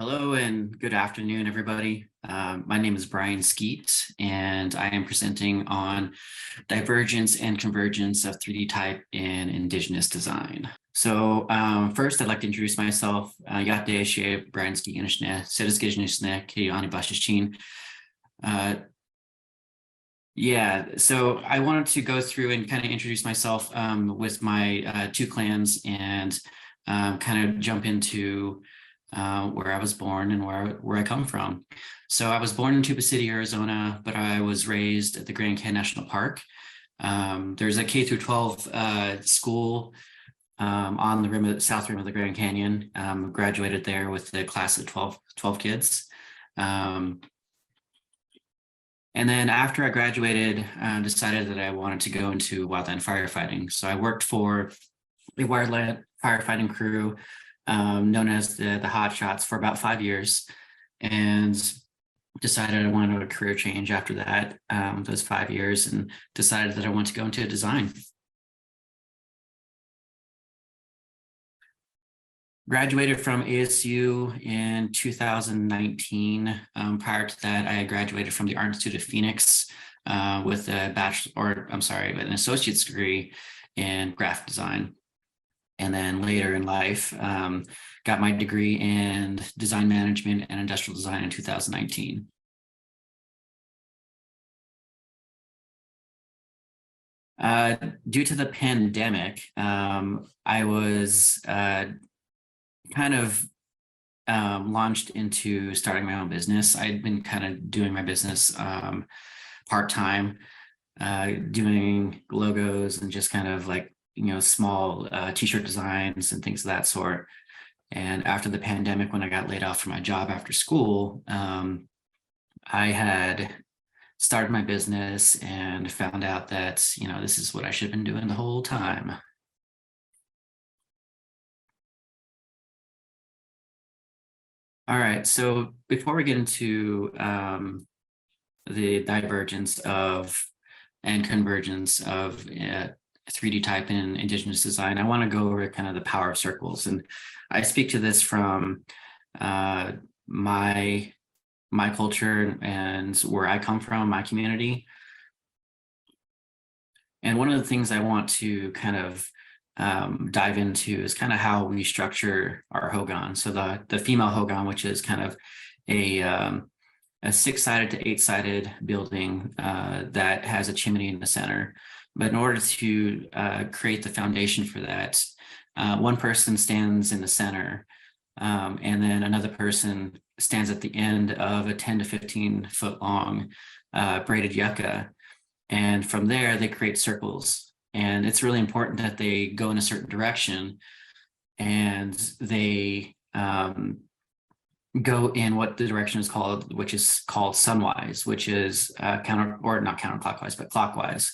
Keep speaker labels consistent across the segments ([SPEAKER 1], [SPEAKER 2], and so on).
[SPEAKER 1] Hello and good afternoon, everybody. My name is Brian Skeet, and I am presenting on Divergence and Convergence of 3D type in Indigenous design. So first, I'd like to introduce myself. Yate Brian Skeet Inishne, Sedisgijnishne, Kiyani Bashichin. So I wanted to go through and kind of introduce myself with my two clans and kind of jump into where I was born and where I come from. So I was born in Tuba City, Arizona, but I was raised at the Grand Canyon National Park. There's a K through 12 school on the south rim of the Grand Canyon. Graduated there with the class of 12 kids. And then after I graduated, decided that I wanted to go into wildland firefighting. So I worked for a wildland firefighting crew known as the Hot Shots for about 5 years, and decided I wanted a career change after that, those 5 years, and decided that I wanted to go into design. Graduated from ASU in 2019. Prior to that, I graduated from the Art Institute of Phoenix with an associate's degree in graphic design. And then later in life, got my degree in design management and industrial design in 2019. Due to the pandemic, I was kind of launched into starting my own business. I'd been kind of doing my business part-time, doing logos and just kind of like, small t-shirt designs and things of that sort. And after the pandemic, when I got laid off from my job after school, I had started my business and found out that, this is what I should have been doing the whole time. All right, so before we get into the divergence of and convergence of 3D type in Indigenous design, I want to go over kind of the power of circles. And I speak to this from my culture and where I come from, my community. And one of the things I want to kind of dive into is kind of how we structure our hogan. So the female hogan, which is kind of a 6-sided to 8-sided building that has a chimney in the center. But in order to create the foundation for that, one person stands in the center, and then another person stands at the end of a 10 to 15 foot long braided yucca. And from there, they create circles. And it's really important that they go in a certain direction, and they go in what the direction is called, which is called sunwise, which is not counterclockwise, but clockwise.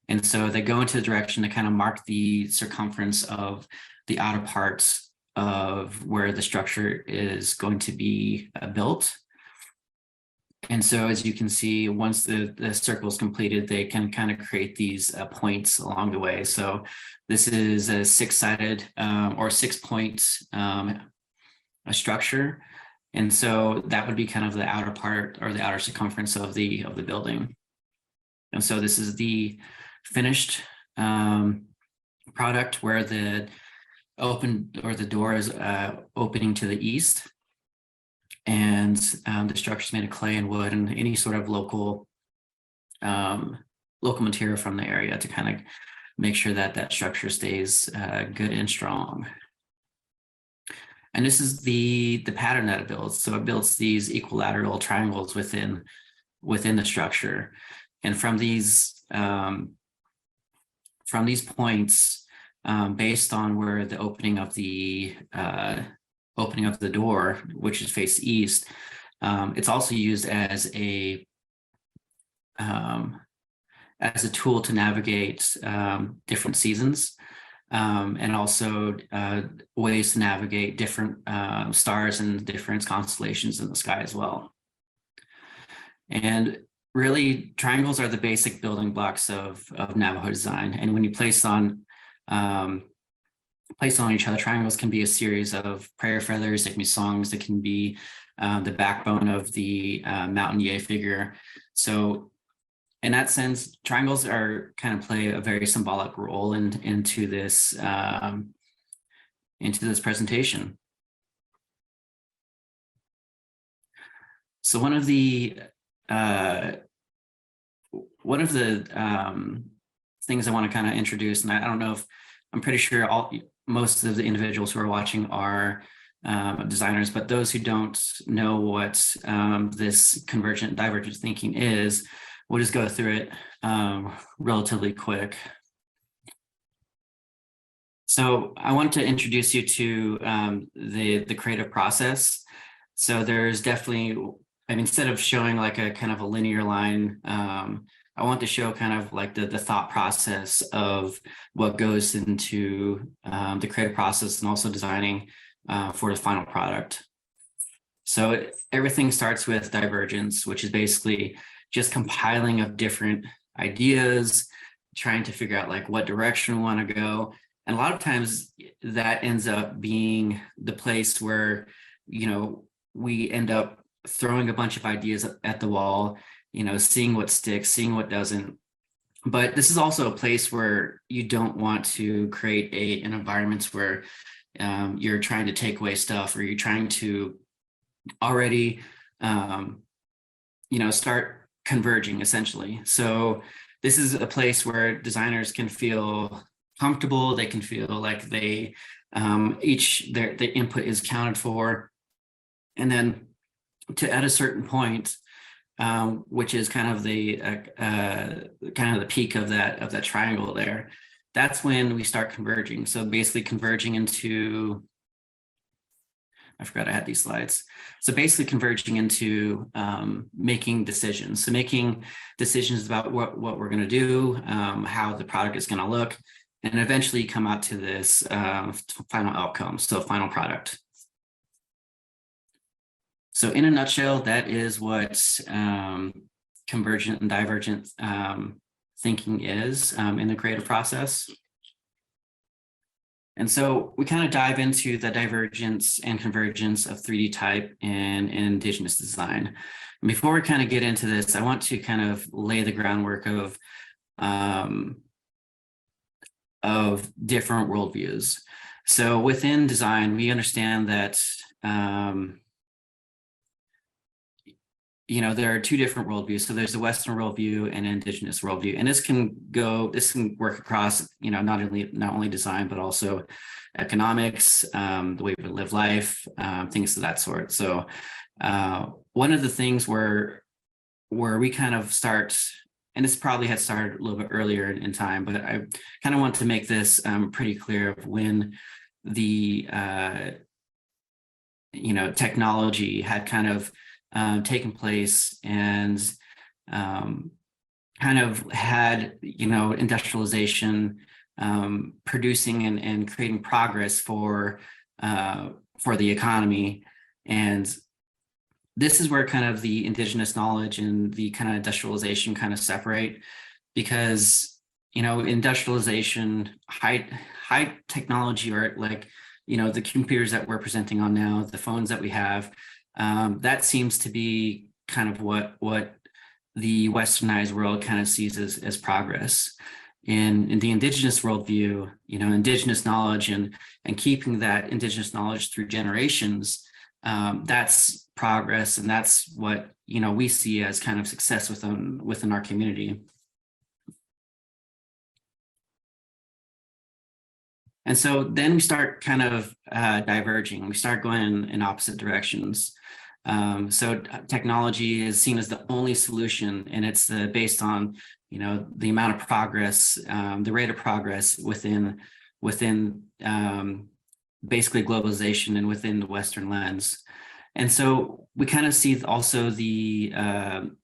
[SPEAKER 1] And so they go into the direction to kind of mark the circumference of the outer parts of where the structure is going to be built. And so as you can see, once the circle is completed, they can kind of create these points along the way. So this is a 6-sided or 6-point structure. And so that would be kind of the outer part or the outer circumference of the building. And so this is the finished product where the door is opening to the east. And the structure is made of clay and wood and any sort of local material from the area to kind of make sure that that structure stays good and strong. And this is the pattern that it builds. So it builds these equilateral triangles within the structure. And from these points, based on where the opening of the door, which is face east, it's also used as a tool to navigate different seasons, and also ways to navigate different stars and different constellations in the sky as well. And really, triangles are the basic building blocks of Navajo design. And when you place on placed on each other. Triangles can be a series of prayer feathers. They can be songs. They can be the backbone of the mountain Ye figure. So in that sense, triangles are kind of play a very symbolic role into this presentation. So one of the things I want to kind of introduce, and I don't know if I'm pretty sure most of the individuals who are watching are designers, but those who don't know what this convergent divergent thinking is, we'll just go through it relatively quick. So I want to introduce you to the creative process. So there's definitely, I mean, instead of showing like a kind of a linear line, I want to show kind of like the thought process of what goes into the creative process and also designing for the final product. So everything starts with divergence, which is basically just compiling of different ideas, trying to figure out like what direction we want to go. And a lot of times that ends up being the place where, you know, we end up throwing a bunch of ideas at the wall, you know, seeing what sticks, seeing what doesn't. But this is also a place where you don't want to create an environment where you're trying to take away stuff, or you're trying to already, you know, start converging essentially. So this is a place where designers can feel comfortable. They can feel like they their input is counted for, and then at a certain point, which is kind of the peak of that triangle there, that's when we start converging. So basically converging into, I forgot I had these slides. So basically converging into making decisions. So making decisions about what we're going to do, how the product is going to look, and eventually come out to this final outcome, so final product. So in a nutshell, that is what convergent and divergent thinking is in the creative process. And so we kind of dive into the divergence and convergence of 3D type and Indigenous design. And before we kind of get into this, I want to kind of lay the groundwork of different worldviews. So within design, we understand that you know, there are two different worldviews. So there's the Western worldview and Indigenous worldview, and this can work across, you know, not only design but also economics, the way we live life, things of that sort. So one of the things where we kind of start, and this probably had started a little bit earlier in time, but I kind of want to make this pretty clear of when the you know, technology had kind of taken place and kind of had, you know, industrialization producing and creating progress for the economy. And this is where kind of the Indigenous knowledge and the kind of industrialization kind of separate, because, you know, industrialization, high technology, or like, you know, the computers that we're presenting on now, the phones that we have, that seems to be kind of what the westernized world kind of sees as progress. In the Indigenous worldview, you know, Indigenous knowledge and keeping that Indigenous knowledge through generations, that's progress, and that's what, you know, we see as kind of success within our community. And so then we start kind of diverging. We start going in opposite directions. So technology is seen as the only solution, and it's based on, you know, the amount of progress, the rate of progress within basically globalization and within the Western lens. And so we kind of see also the on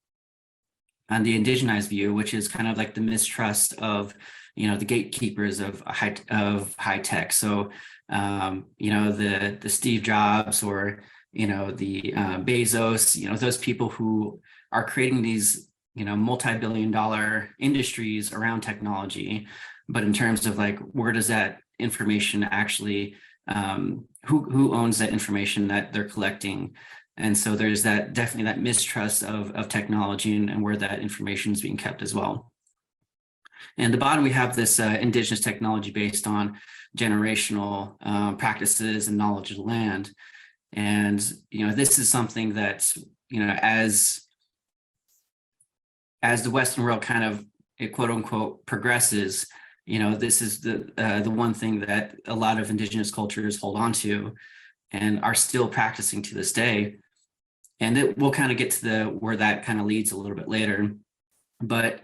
[SPEAKER 1] the indigenized view, which is kind of like the mistrust of, you know, the gatekeepers of high tech. So you know, the Steve Jobs, or, you know, the Bezos, you know, those people who are creating these, you know, multi-billion-dollar industries around technology. But in terms of like, where does that information actually, who owns that information that they're collecting. And so there's that definitely that mistrust of technology and where that information is being kept as well. And at the bottom, we have this indigenous technology based on generational practices and knowledge of the land. And, this is something that, as the Western world kind of quote unquote progresses, this is the one thing that a lot of indigenous cultures hold on to and are still practicing to this day. And we'll kind of get to where that kind of leads a little bit later. But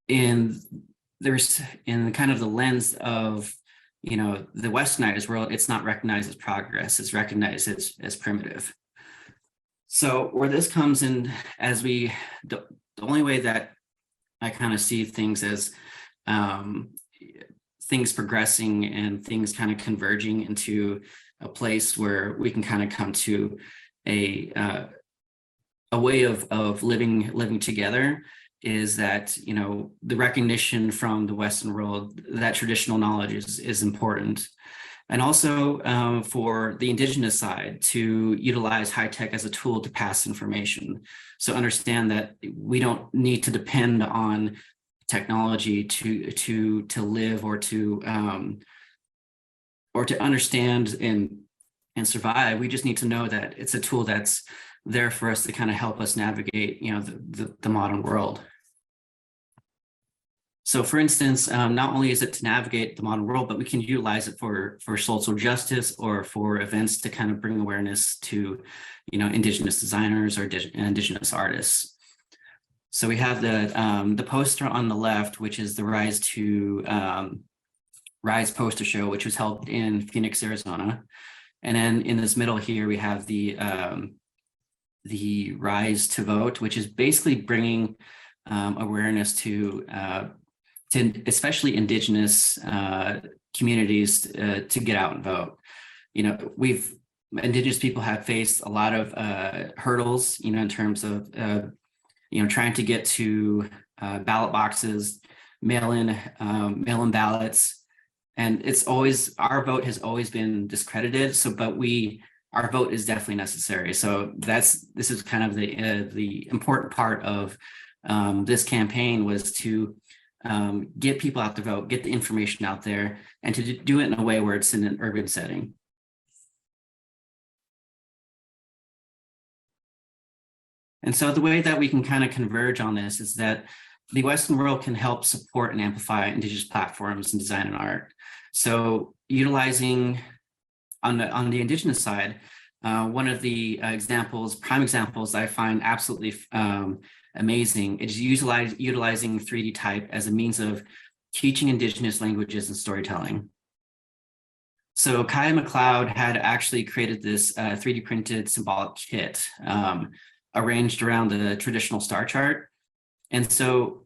[SPEAKER 1] in kind of the lens of, the westernized world, it's not recognized as progress, it's recognized as primitive. So where this comes in, the only way that I kind of see things as things progressing and things kind of converging into a place where we can kind of come to a way of living together, is that, the recognition from the Western world that traditional knowledge is important. And also for the indigenous side to utilize high tech as a tool to pass information. So understand that we don't need to depend on technology to live or to understand and survive. We just need to know that it's a tool that's there for us to kind of help us navigate, the modern world. So for instance, not only is it to navigate the modern world, but we can utilize it for social justice or for events to kind of bring awareness to, indigenous designers or indigenous artists. So we have the poster on the left, which is the Rise poster show, which was held in Phoenix, Arizona. And then in this middle here, we have the Rise to Vote, which is basically bringing awareness to especially indigenous communities to get out and vote. Indigenous people have faced a lot of hurdles, in terms of trying to get to ballot boxes, mail-in ballots. And our vote has always been discredited. So, but our vote is definitely necessary. So this is kind of the important part of this campaign, was to get people out to vote, get the information out there, and to do it in a way where it's in an urban setting. And so the way that we can kind of converge on this is that the Western world can help support and amplify indigenous platforms in design and art. So utilizing on the indigenous side, one of the prime examples I find absolutely amazing is utilizing 3D type as a means of teaching indigenous languages and storytelling. So Kaya McLeod had actually created this 3D printed symbolic kit arranged around the traditional star chart. And so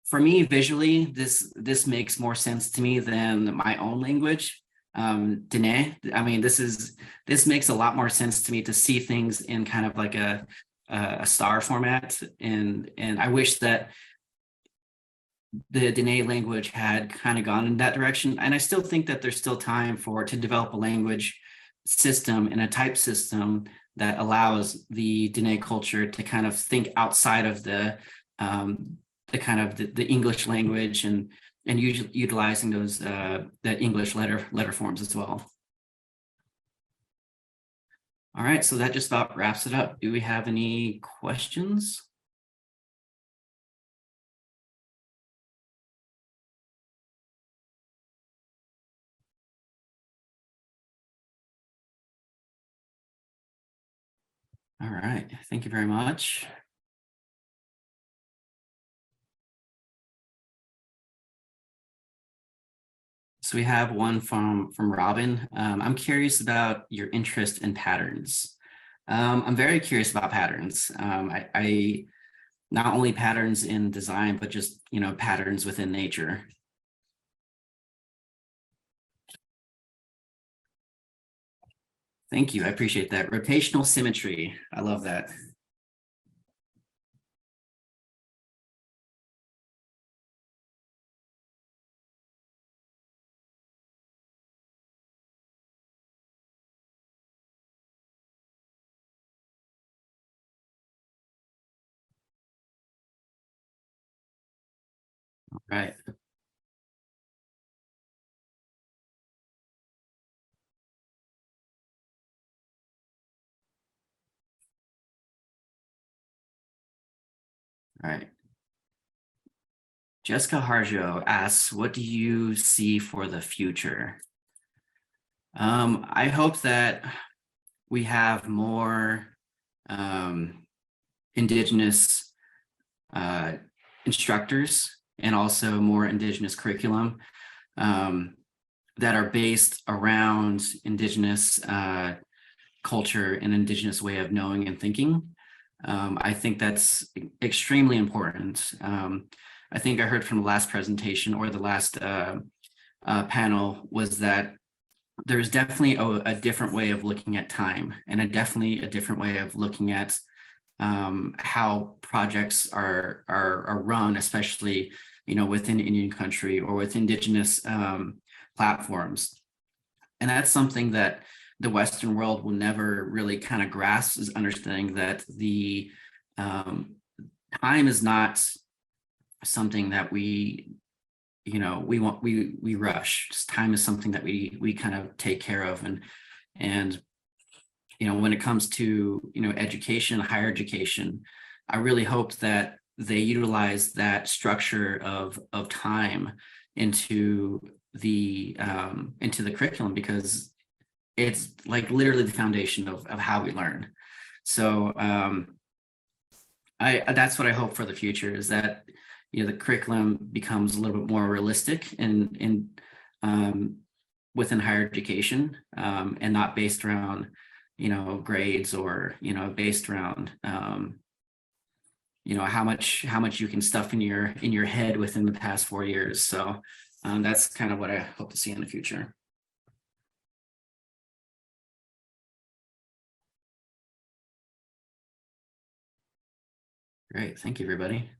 [SPEAKER 1] for me, visually, this makes more sense to me than my own language, Diné. I mean, this makes a lot more sense to me to see things in kind of like a star format. And I wish that the Diné language had kind of gone in that direction. And I still think that there's still time to develop a language system and a type system that allows the Diné culture to kind of think outside of the English language and utilizing those the English letter forms as well. All right, so that just about wraps it up. Do we have any questions? All right, thank you very much. So we have one from Robin. I'm curious about your interest in patterns. I'm very curious about patterns. I not only patterns in design, but just, patterns within nature. Thank you. I appreciate that. Rotational symmetry. I love that. Right. Right. Jessica Harjo asks, what do you see for the future? I hope that we have more Indigenous uh, instructors and also more Indigenous curriculum um, that are based around Indigenous culture and Indigenous way of knowing and thinking. I think that's extremely important. I think I heard from the last presentation or the last panel was that there's definitely a different way of looking at time, and definitely a different way of looking at how projects are run, especially within Indian country or with Indigenous platforms. And that's something that the Western world will never really kind of grasp, is understanding that the time is not something that we rush. Just time is something that we kind of take care of. And when it comes to education, higher education, I really hope that they utilize that structure of time into the curriculum, because it's like literally the foundation of how we learn. So that's what I hope for the future, is that the curriculum becomes a little bit more realistic and within higher education, and not based around grades, or based around how much you can stuff in your head within the past 4 years. So that's kind of what I hope to see in the future. Great, thank you, everybody.